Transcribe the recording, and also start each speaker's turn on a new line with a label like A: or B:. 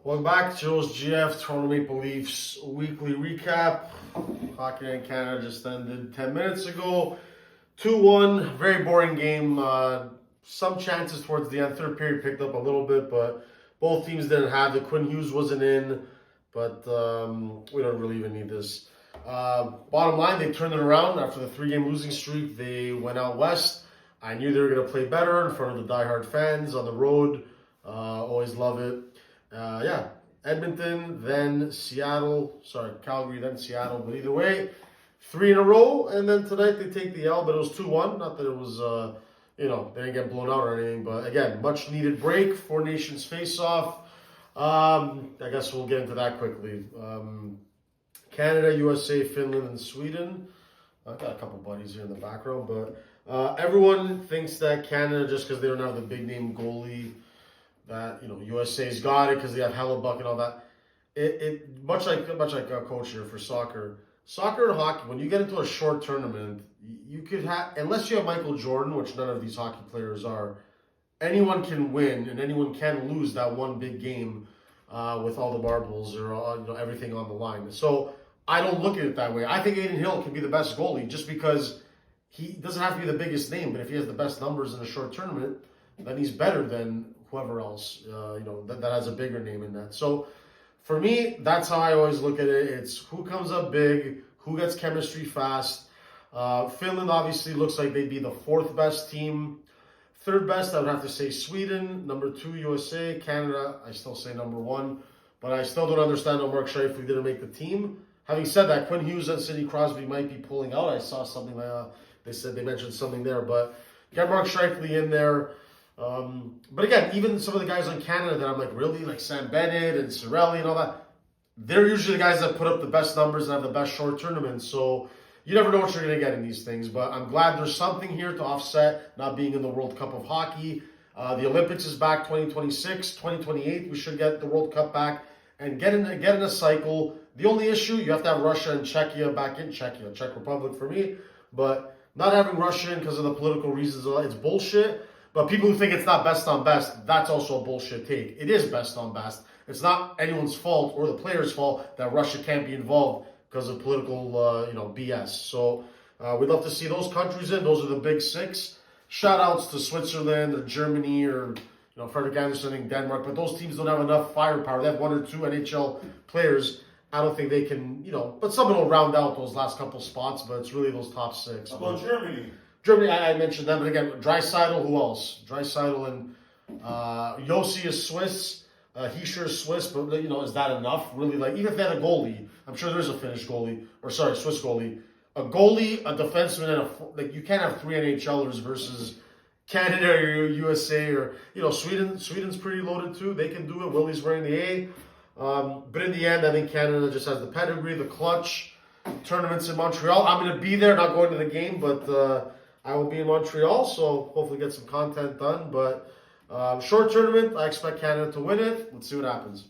A: Welcome back to Joe's GF Toronto Maple Leafs weekly recap. Hockey Night in Canada just ended 10 minutes ago. 2-1, very boring game. Some chances towards the end. Third period picked up a little bit, but both teams didn't have it. Quinn Hughes wasn't in, but we don't really even need this. Bottom line, they turned it around after the 3-game losing streak. They went out west. I knew they were going to play better in front of the diehard fans on the road. Always love it. Edmonton, then Seattle. Calgary, then Seattle. But either way, 3 in a row. And then tonight they take the L, but it was 2-1. Not that it was, they didn't get blown out or anything. But again, much needed break. 4 nations face off. I guess we'll get into that quickly. Canada, USA, Finland, and Sweden. I've got a couple buddies here in the background, but everyone thinks that Canada, just because they don't have the big name goalie, that USA's got it because they have Hellebuck and all that. It much like a coach here for soccer and hockey. When you get into a short tournament, you could have, unless you have Michael Jordan, which none of these hockey players are. Anyone can win and anyone can lose that one big game with all the marbles or everything on the line. So I don't look at it that way. I think Aiden Hill can be the best goalie just because he doesn't have to be the biggest name, but if he has the best numbers in a short tournament, then he's better than whoever else, that has a bigger name in that. So for me, that's how I always look at it. It's who comes up big, who gets chemistry fast. Finland obviously looks like they'd be the 4th best team. 3rd best, I would have to say Sweden. Number 2, USA. Canada, I still say number 1. But I still don't understand how Mark Scheifele didn't make the team. Having said that, Quinn Hughes and Sidney Crosby might be pulling out. I saw something, they mentioned something there. But get Mark Scheifele in there. But again, even some of the guys on Canada that I'm like, really? Like Sam Bennett and Cirelli and all that, they're usually the guys that put up the best numbers and have the best short tournaments. So you never know what you're going to get in these things. But I'm glad there's something here to offset not being in the World Cup of Hockey. The Olympics is back 2026, 2028. We should get the World Cup back and get in a cycle. The only issue, you have to have Russia and Czechia back in. Czech Republic for me. But not having Russia in because of the political reasons, it's bullshit. But people who think it's not best on best, that's also a bullshit take. It is best on best. It's not anyone's fault or the player's fault that Russia can't be involved because of political, BS. So we'd love to see those countries in. Those are the big 6. Shout outs to Switzerland or Germany or, Frederick Anderson in Denmark. But those teams don't have enough firepower. They have 1 or 2 NHL players. I don't think they can, but someone will round out those last couple spots. But it's really those top 6.
B: How about Germany?
A: Germany, I mentioned them, but again, Draisaitl, who else? Draisaitl and Yossi is Swiss. Hischier is Swiss, but is that enough? Really, even if they had a goalie, I'm sure there's a Swiss goalie. A goalie, a defenseman, and you can't have 3 NHLers versus Canada or USA or Sweden. Sweden's pretty loaded too. They can do it. Willie's wearing the A. But in the end, I think Canada just has the pedigree, the clutch. Tournaments in Montreal. I'm going to be there, not going to the game, but I will be in Montreal, so hopefully get some content done. But short tournament, I expect Canada to win it. Let's see what happens.